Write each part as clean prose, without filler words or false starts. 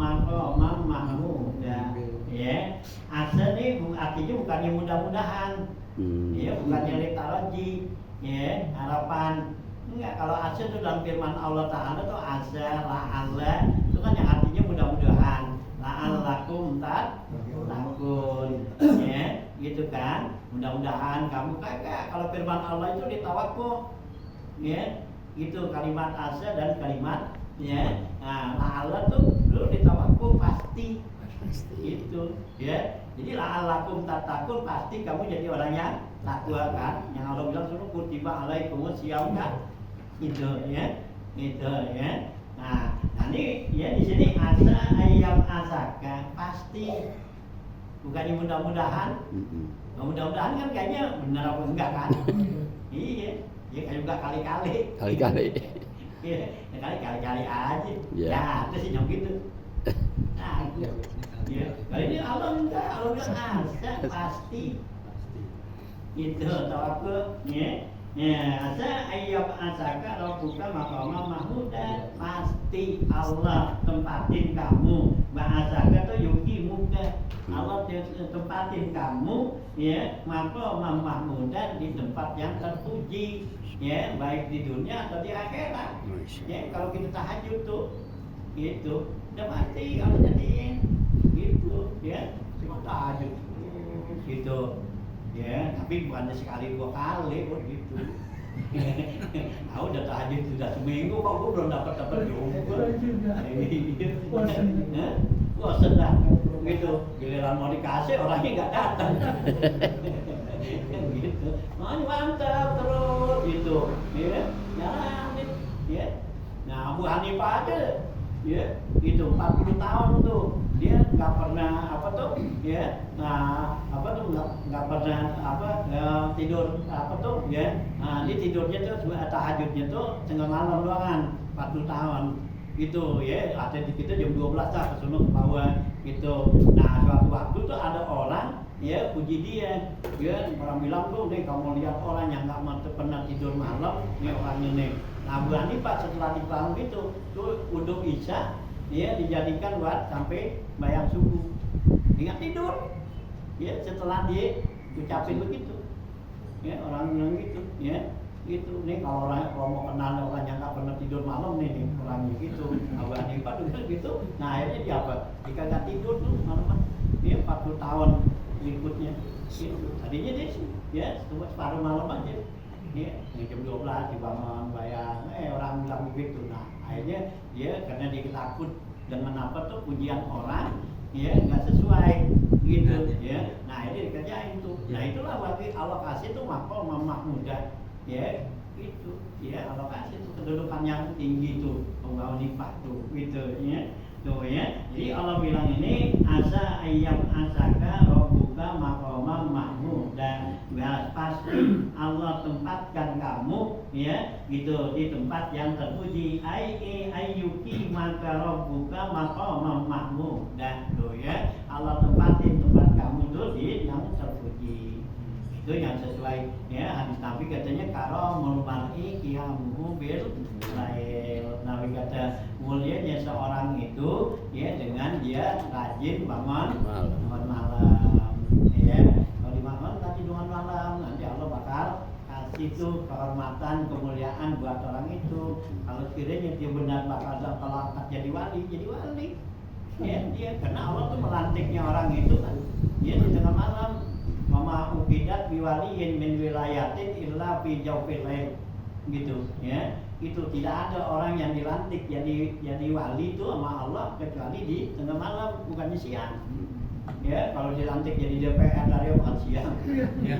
maqamam mahmuda. Ya, asa ini artinya bukannya mudah-mudahan. Ya, bukannya litaraji. Ya, harapan. Enggak, kalau asa itu dalam firman Allah Ta'ala itu asa, la'alla itu kan yang artinya mudah-mudahan. La'allakum takun. Ya, gitu kan. Mudah-mudahan kamu kagak. Kalau firman Allah itu ditawakku. Ya, itu kalimat asa dan kalimat ya. Nah, la'alla tuh lu ditawakku pasti. Itu ya. Jadi la'allakum tatakun pasti kamu jadi orang yang takwa kan. Yang Allah bilang suruh kutiba alaikumus syiyam kan. Itu ya. Itu ya. Nah, ini ya di sini asa ayam asaka pasti. Bukannya mudah-mudahan. Mudah-mudahan kan kayaknya benar apa enggak kan? Iya. Ya kayak juga kali-kali. Iya, ya kali-kali aja. Ya, itu sih yang gitu. Nah, ya. Kali ini Allah enggak, Allah bilang asa pasti. Itu atau aku, ya. Ya, asa ayyab asaka rabbuka maqama mahmuda pasti Allah tempatin kamu. Bahasaka itu yuki muka. Allah tempatin kamu ya maqama mahmuda di tempat yang terpuji. Ya, baik di dunia atau di akhirat. Ya, kalau kita tahajud tuh gitu, udah pasti Allah jadiin gitu, ya. Cuma tahajud gitu. Ya, tapi bukan sekali 2 kali kok gitu. Aku udah tahajud sudah seminggu kok gue belum dapat juga. Bosan dah gitu. Giliran mau dikasih orangnya nggak datang. Gitu. Mantap terus gitu. Ya, jalanin. Ya. Nah, Abu Hanifah aja ya, itu 40 tahun tuh dia nggak pernah apa tuh ya, nah apa tuh nggak pernah apa tidur apa tuh ya, nah dia tidurnya tuh tahajudnya tuh tengah malam doangan 40 tahun gitu ya, ada di kita jam 12 lah ke sono ke bawah gitu. Nah suatu waktu tuh ada orang ya puji dia orang bilang tuh nih kamu lihat orang yang nggak pernah tidur malam nih orangnya nih. Nah Abu Hanifah setelah dibangun itu tuh uduk isya dia dijadikan buat sampai bayang subuh. Ingat tidur. Ya setelah dia ucapin begitu. Ya orang bilang gitu, ya. Gitu nih kalau mau kenal orang yang nggak pernah tidur malam nih orangnya gitu. Abu Hanifah tuh gitu. Nah akhirnya dia apa? Jika nggak tidur tuh malam dia 40 tahun berikutnya. Gitu. Tadinya dia ya separuh malam aja. Ya, jam 12 dibangun bayang, orang bilang begitu. Nah, akhirnya dia karena dia takut dengan apa tuh pujian orang, ya nggak sesuai gitu, ya. Nah, akhirnya dikerjain tuh. Nah, itulah bagi Allah kasih tuh maqam mahmuda, ya itu, ya Allah kasih tuh kedudukan yang tinggi tuh, Abu Hanifah tuh, gitu, ya. Tuh ya, jadi Allah bilang ini asa ayyam asaka rabbuka maqama mahmuda. Ya pasti Allah tempatkan kamu ya gitu di tempat yang terpuji. Ayyuki maka rabbuka maqama mahmuda. Tuh ya, Allah tempatin tempat kamu tuh di yang terpuji. Itu yang sesuai ya hadis Nabi katanya karamul mar'i qiyamuhu bil lail. Nabi kata mulianya seorang itu ya dengan dia rajin bangun malam ya. Kalau dibangun tadi bangun malam nanti Allah bakal kasih tuh kehormatan kemuliaan buat orang itu. Kalau sekiranya dia benar bakal angkat jadi wali ya dia karena Allah tuh melantiknya orang itu kan dia di tengah malam. Mama ukidat biwaliyin min wilayatin illa fi jawfil lail gitu ya. Itu tidak ada orang yang dilantik jadi wali itu sama Allah kecuali di tengah malam bukannya siang. Ya, kalau dilantik jadi DPR dari bukan siang. Ya.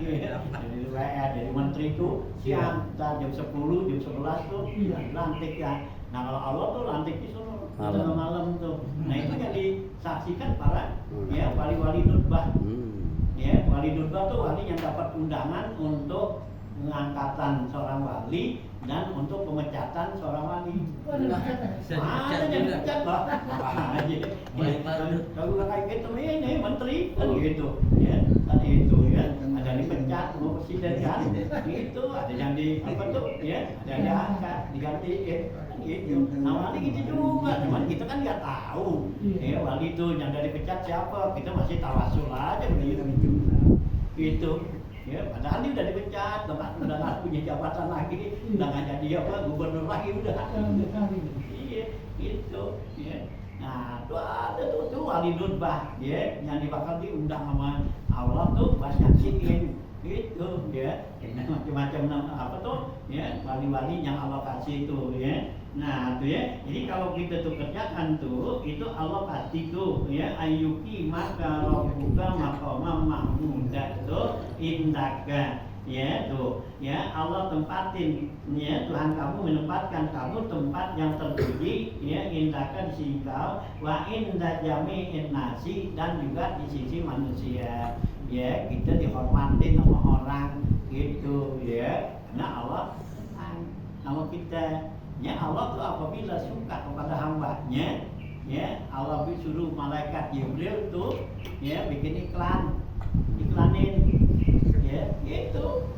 Jadi DPR jadi menteri itu siang, jam 10, jam 11 tuh dilantik ya. Nah, kalau Allah tuh lantik di tengah malam tuh. Nah, itu yang disaksikan para ya wali-wali nutbah. Ya, wali nutbah tuh wali yang dapat undangan untuk pengangkatan seorang wali dan untuk pemecatan seorang wali. Ada yang dipecat lah. Kalau kayak gitu ini menteri kan gitu, ya kan itu ya. Ada yang dipecat mau presiden kan, itu ada yang di apa tuh, ya ada yang diangkat digantiin kan gitu. Nah wali gitu juga, cuman kita kan nggak tahu, ya wali itu yang dari pecat siapa, kita masih tawasul aja begitu. Gitu. Ya, padahal dia udah dipecat, udah nggak punya jabatan lagi, udah nggak jadi apa gubernur lagi udah. Iya, gitu. Ya. Nah, tuh ada tuh wali nutbah, ya, yang bakal diundang sama Allah tuh buat nyaksiin, gitu, ya. Macam-macam apa tuh, ya, wali-wali yang Allah kasih itu, ya. Nah, tuh ya. Jadi kalau kita tuh kerjakan tuh, itu Allah pasti tuh, ya, ayyuki maka rabbuka maqama mahmuda tuh indaka, ya tuh, ya Allah tempatin, ya Tuhan kamu menempatkan kamu tempat yang terpuji, ya indaka di sisi kau, wa inda jami'in nasi dan juga di sisi manusia, ya kita dihormatin sama orang, gitu, ya, karena Allah sama kita. Ya Allah tuh apabila suka kepada hambanya, ya Allah suruh malaikat Jibril tuh, ya bikin iklanin, ya gitu,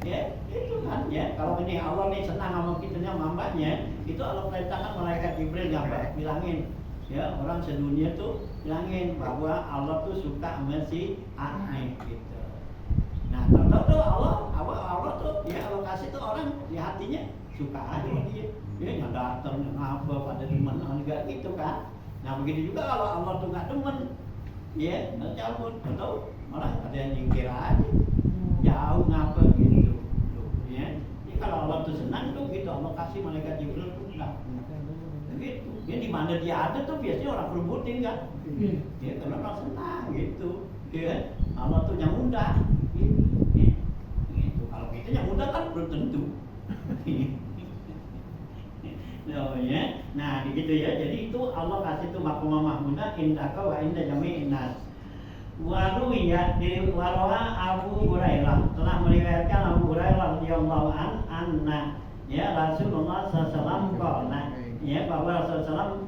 ya itu kan, ya kalau ini Allah nih senang sama kita hambanya, itu Allah perintahkan malaikat Jibril gambar, bilangin, ya orang sedunia tuh bilangin bahwa Allah tuh suka sama si Ani, gitu. Nah tahu tuh Allah tuh, ya Allah kasih tuh orang di hatinya suka aja sama dia. Ya yang datang, yang apa, pada demen juga gitu kan. Nah begitu juga kalau Allah tuh nggak demen, ya nggak cabut, atau malah ada yang nyingkir aja, jauh ngapa gitu, ya. Jadi kalau Allah tuh senang tuh gitu, Allah kasih malaikat Jibril tuh nggak, gitu. Ya di mana dia ada tuh biasanya orang rebutin kan, ya karena orang senang gitu, ya. Allah tuh yang mudah, gitu. Kalau kita yang mudah kan belum tentu. Oh ya, nah begitu ya. Jadi itu Allah kasih tuh maqama mahmuda indaka wa inda jami'in nas. Waru ya dari waroha Abu Hurairah telah meriwayatkan Abu Hurairah radhiyallahu anna ya Rasulullah sallallahu alaihi ya bahwa Rasulullah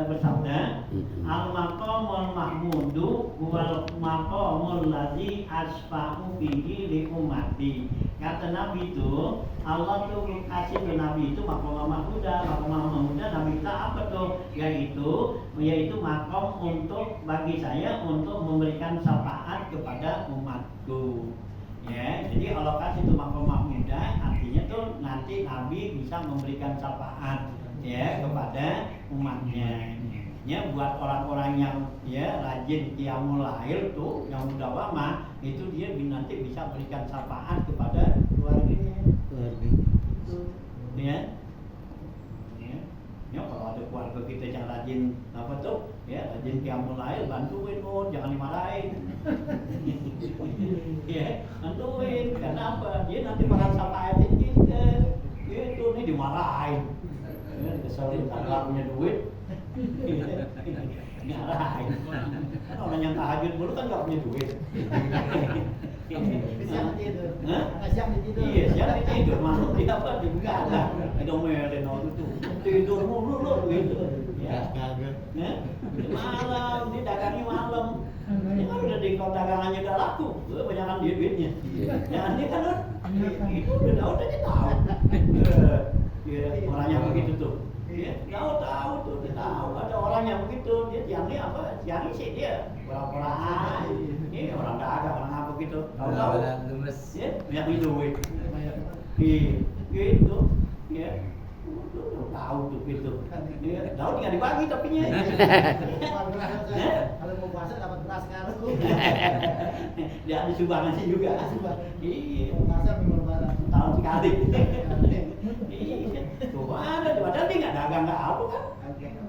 bersabda al maqamul mahmudu wal maqamul ladzi asfa'u bihi li ummati. Kata Nabi itu, Allah tuh kasih ke Nabi itu maqam mahmuda. Maqam mahmuda Nabi kita apa tuh? Yaitu maqam untuk bagi saya untuk memberikan syafaat kepada umatku. Ya, jadi Allah kasih itu maqam mahmuda, artinya tuh nanti Nabi bisa memberikan syafaat ya kepada umatnya. Ya buat orang-orang yang ya rajin qiyamul lail tuh yang mudawamah itu dia nanti bisa berikan syafaat kepada keluarganya. Ya. Ya kalau ada keluarga kita yang rajin apa tuh ya rajin qiyamul lail bantuin jangan dimarahin. Ya bantuin karena apa dia nanti bakal syafaatin kita. Itu nih dimarahin. Ya keselin nggak punya duit. Nyarahin. Kan orang yang tahajud dulu kan nggak punya duit. Siang tidur. Siang tidur. Iya, siang tidur. Masuk dia apa? Juga ada. Domelin waktu itu. Tidur mulu gitu. Ya, kaget. Malam, dia dagangnya malam. Dia kan udah di kalau dagangannya udah laku, banyakan dia duitnya. Jangan dia kan itu udah dia tahu. Orang yang begitu tuh. Dia tahu tuh, dia tahu ada orang yang begitu, dia tiangnya apa? Tiangnya sih dia pura-pura ini orang dagang, orang apa gitu. Tahu ya, yang duit. Gitu, ya. Tahu tuh gitu. Dia tahu tinggal dibagi tapinya. Kalau mau puasa dapat beras sekarang. Dia ada sumbangan sih juga. Iya. Puasa memang barang. Tahun sekali. Iya. Tuh ada, padahal dia nggak dagang nggak apa kan?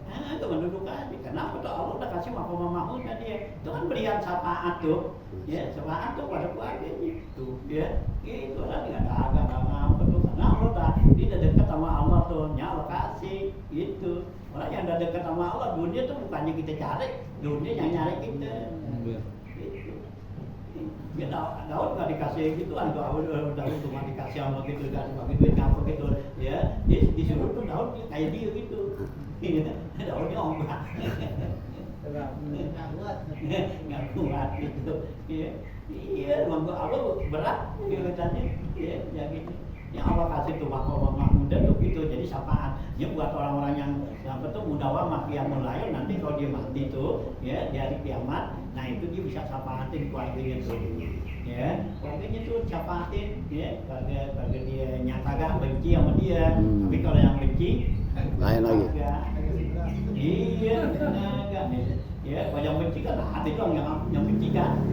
Nah, itu menduduk aja. Kenapa tuh Allah udah kasih maqam mahmud kan dia? Itu kan berikan syafaat tuh, ya syafaat tuh pada keluarganya. Tuh, ya. Itu lah nggak dagang nggak apa tuh. Karena Allah udah dia dekat sama Allah tuh, Allah kasih gitu. Orang yang udah dekat sama Allah, dunia tuh bukannya kita cari, dunia yang nyari kita. Gitu. Ya Daud nggak dikasih gitu kan, Daud cuma dikasih sama gitu, dikasih pakai duit ngapa gitu, ya disuruh tuh Daud kayak dia gitu, Daudnya ombak, Nggak kuat. nggak kuat gitu, iya, memang Allah berat kelihatannya, ya gitu. Yang Allah kasih tuh makom muda tuh gitu, jadi syafaat. Ya buat orang-orang yang apa tuh mudawamah qiyamul lail, nanti kalau dia mati tuh, ya di hari kiamat, nah itu dia bisa syafaatin keluarganya tuh, ya keluarganya tuh syafaatin, ya keluarga dia nyata gak benci sama dia, tapi kalau yang benci, lain lagi. iya, enggak, ya kalau yang benci kan hati doang yang benci kan,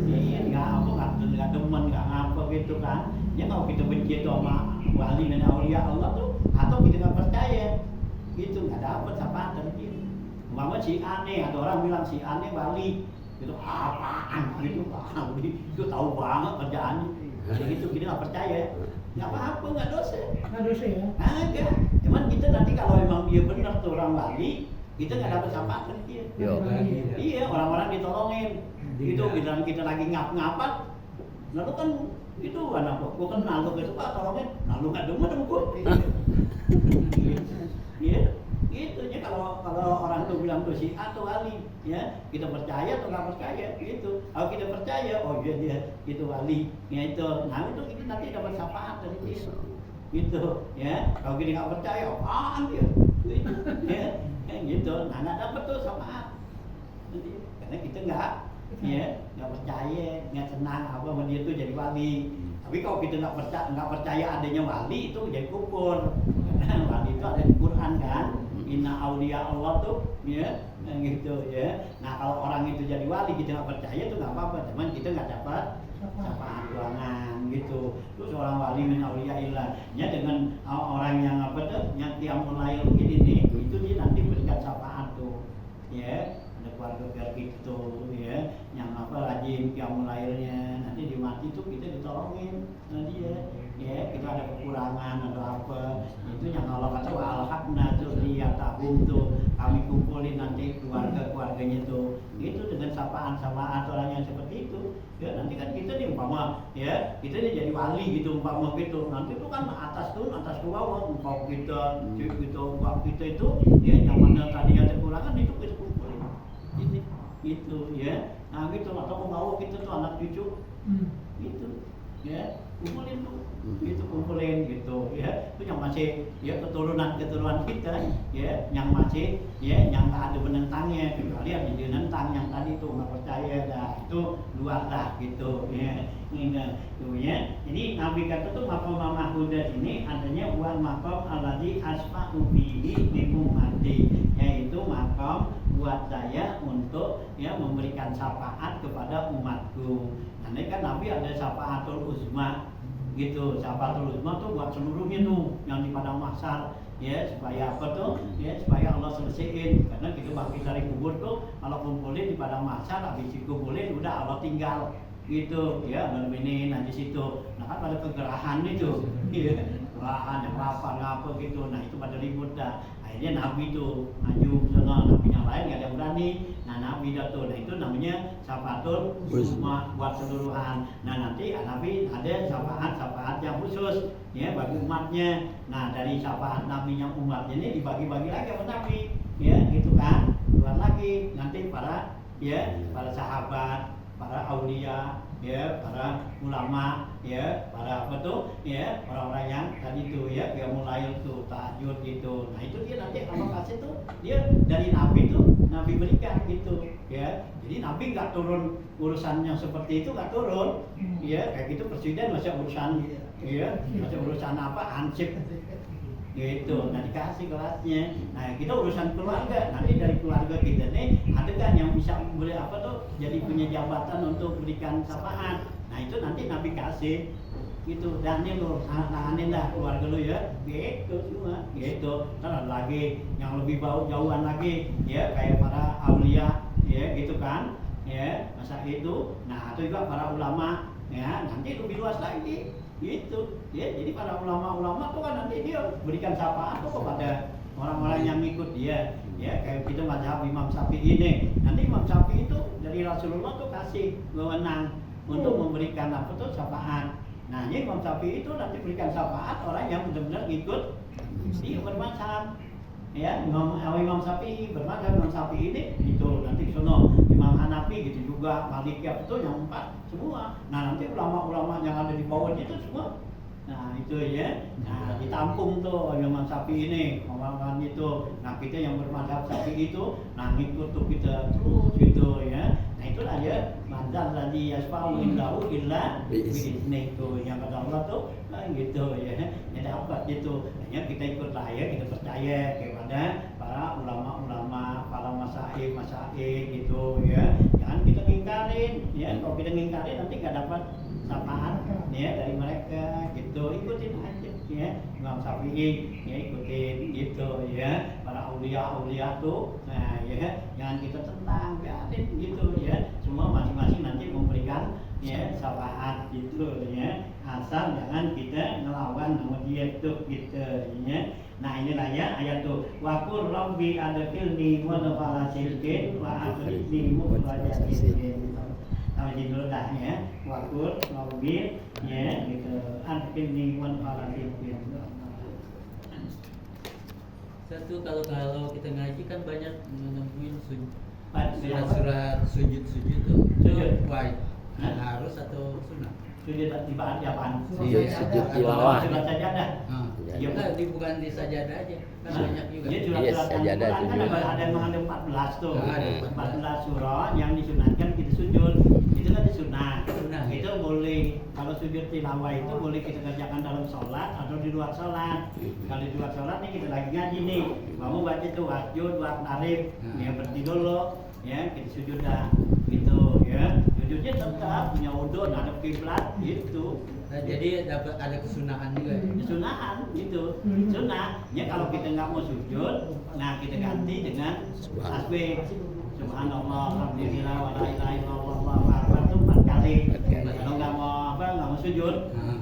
iya nggak demen nggak apa gitu kan. Ya kalau kita benci itu sama wali dan aulia Allah tuh, atau kita nggak percaya, gitu nggak dapat syafaat dari dia. Umpama si aneh, ada orang bilang si aneh wali, gitu apaan gitu, wali itu tahu banget kerjaannya, jadi gitu kita nggak percaya, nggak apa-apa nggak dosa. Nggak dosa ya? Agak, cuman kita nanti kalau emang dia benar tuh orang wali, kita nggak dapat syafaat dari dia. Yo. Iya, orang-orang ditolongin, gitu kita lagi ngap-ngapat, lalu kan itu anak gua kenal tuh besok tolongin, lalu nggak demen sama gua. Iya, gitu ya kalau orang tuh bilang tuh si atau wali, ya kita percaya atau nggak percaya, gitu. Kalau kita percaya, oh iya dia itu wali, ya itu, nah itu kita nanti dapat syafaat dari dia, gitu, ya. Kalau kita nggak percaya, apaan dia, gitu, ya, gitu, nah nggak dapat tuh syafaat, karena kita nggak percaya, nggak senang apa sama dia tuh jadi wali. Tapi kalau kita nggak percaya adanya wali itu jadi kufur, karena wali itu ada di Quran kan, inna auliya Allah tuh, ya gitu ya. Nah kalau orang itu jadi wali kita nggak percaya itu nggak apa-apa, cuman kita nggak dapat syafaat ruangan gitu. Terus orang wali min auliya illah, ya dengan orang yang apa tuh, yang qiyamul lail begini nih, itu dia nanti berikan syafaat tuh, ya. Keluarga biar gitu, ya, yang apa rajin qiyamul lailnya, nanti di mati tuh kita ditolongin nanti ya, kita ada kekurangan atau apa, itu yang Allah kata alhaqna dzurriyyatahum tuh, kami kumpulin nanti keluarganya tuh, itu dengan sapaan orang yang seperti itu, ya nanti kan kita nih umpama, ya kita nih jadi wali gitu umpama gitu, nanti itu kan atas ke bawah, engkau kita, kita itu, ya yang mana tadinya kekurangan itu kita kumpulin. Ini gitu ya, nah gitu, atau mau kita tuh anak cucu gitu ya, kumpulin tuh gitu, kumpulin gitu ya, itu yang masih ya keturunan kita ya, yang masih ya yang nggak ada penentangnya, kecuali yang jadi nentang yang tadi tuh nggak percaya dah, itu luar dah gitu ya, ini tuh ya. Jadi Nabi kata tuh maqam mahmudat ini adanya wal maqam alladzi asfa'u bihi min ummati, yaitu maqam buat saya untuk ya memberikan syafaat kepada umatku. Nanti kan Nabi ada syafaatul uzma gitu, syafaatul uzma tuh buat seluruhnya tuh yang di padang mahsyar, ya supaya apa tuh, ya supaya Allah selesaiin, karena kita bangkit dari kubur tuh kalau kumpulin di padang mahsyar, habis dikumpulin udah Allah tinggal gitu ya, bermainin di situ. Nah kan pada kegerahan itu, ya kegerahan yang lapar ngapa gitu, nah itu pada ribut dah. Akhirnya Nabi tuh maju sana, Nabi yang lain gak ada yang berani. Nah Nabi dah tuh, nah itu namanya syafaatul uzma buat seluruhan. Nah nanti Nabi ada syafaat yang khusus ya bagi umatnya. Nah dari syafaat Nabi yang umatnya ini dibagi-bagi lagi sama Nabi, ya gitu kan. Keluar lagi nanti para sahabat, para aulia, ya para ulama, ya para apa tuh, ya orang-orang yang tadi tuh ya mulai tuh tahajud gitu. Nah itu dia nanti Allah kasih tuh, dia dari Nabi tuh Nabi berikan gitu ya. Jadi Nabi nggak turun urusan yang seperti itu, nggak turun ya, kayak gitu presiden masih urusan ya, masih urusan apa ansip gitu, nah dikasih kelasnya. Nah kita urusan keluarga, nanti dari keluarga kita nih ada kan yang bisa boleh apa tuh jadi punya jabatan untuk berikan syafaat. Nah itu nanti Nabi kasih gitu, dan ini lo tanganin dah keluarga lo ya, gitu semua gitu. Terus lagi yang lebih jauhan lagi ya, kayak para aulia ya gitu kan ya, masa itu. Nah itu juga para ulama ya, nanti lebih luas lagi gitu ya. Jadi para ulama-ulama tuh kan nanti dia berikan syafaat tuh kepada orang-orang yang ikut dia ya, kayak kita mazhab Imam Syafi'i ini. Nanti Imam Syafi'i itu dari Rasulullah tuh kasih wewenang untuk memberikan apa tuh syafaat. Nah, ini Imam Syafi'i itu nanti berikan syafaat orang yang benar-benar ikut dia bermazhab. Ya, Imam Syafi'i bermazhab. Imam Syafi'i ini itu nanti sono Imam Hanafi gitu juga, Maliki itu yang 4 semua. Nah, nanti ulama-ulama yang ada di bawahnya itu semua. Nah, itu ya. Nah, ditampung tuh Imam Syafi'i ini, orang itu. Nah, kita yang bermazhab Syafi'i itu, nah ngikut tuh kita terus gitu ya. Nah, itulah ya, mazhab tadi yasfa'u indahu illa bi'izni itu yang kata Allah tuh, nah, gitu ya. Ya dapat gitu. Hanya kita ikut lah ya, kita percaya kepada para ulama-ulama, para masyayikh gitu ya. Jangan kita ngingkarin ya. Kalau kita ngingkarin nanti nggak dapat syafaat ya dari mereka gitu. Ikutin aja ya Imam Syafi'i ya, ikutin gitu ya para aulia tuh. Nah ya jangan kita tentang, biarin gitu ya, semua masing-masing nanti memberikan ya syafaat gitu ya, asal jangan kita ngelawan sama dia tuh gitu ya. Nah inilah ya ayat tuh, wa qur rabbi adkhilni mudkhala sidqin wa akhrijni mukhraja sidqin. Tahu dulu dah ya, wakur, mobil, ya gitu. Adkhilni mudkhala sidqin. Satu kalau kita ngaji kan banyak menemuin Surat sujud tuh. Sujud. Wajib. Harus atau sunnah? Sujud dibahas di apaan? Sujud tilawah. Surat sajadah. Ya enggak, bukan di sajadah aja. Kan banyak juga. Dia Iya, surat-surat sajadah yang Quran sujud. kan ada yang mengandung 14 tuh. Ada 14 surah yang disunatkan kita sujud. Itu kan disunat. Sunat. Itu boleh, kalau sujud tilawah itu boleh kita kerjakan dalam sholat atau di luar sholat. Kalau di luar sholat nih kita lagi ngaji nih, kamu baca tuh wasjud wa tarif, ya berhenti dulu, ya kita sujud dah, gitu ya. Sujudnya tetap punya udun, ada kiblat, gitu. Nah, jadi dapat ada kesunahan juga. Sunahan gitu, sunah. Ya kalau kita nggak mau sujud, nah kita ganti dengan tasbih. Subhanallah, alhamdulillah, wa la ilaha illallah, wallahu akbar itu 4 kali. Kalau nggak mau sujud,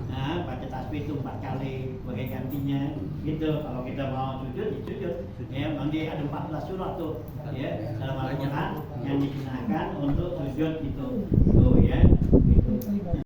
nah baca tasbih itu 4 kali sebagai gantinya. Gitu. Kalau kita mau sujud, sujud. Ya, nanti ada 14 surah tuh, ya dalam Al-Quran yang digunakan untuk sujud itu. Tuh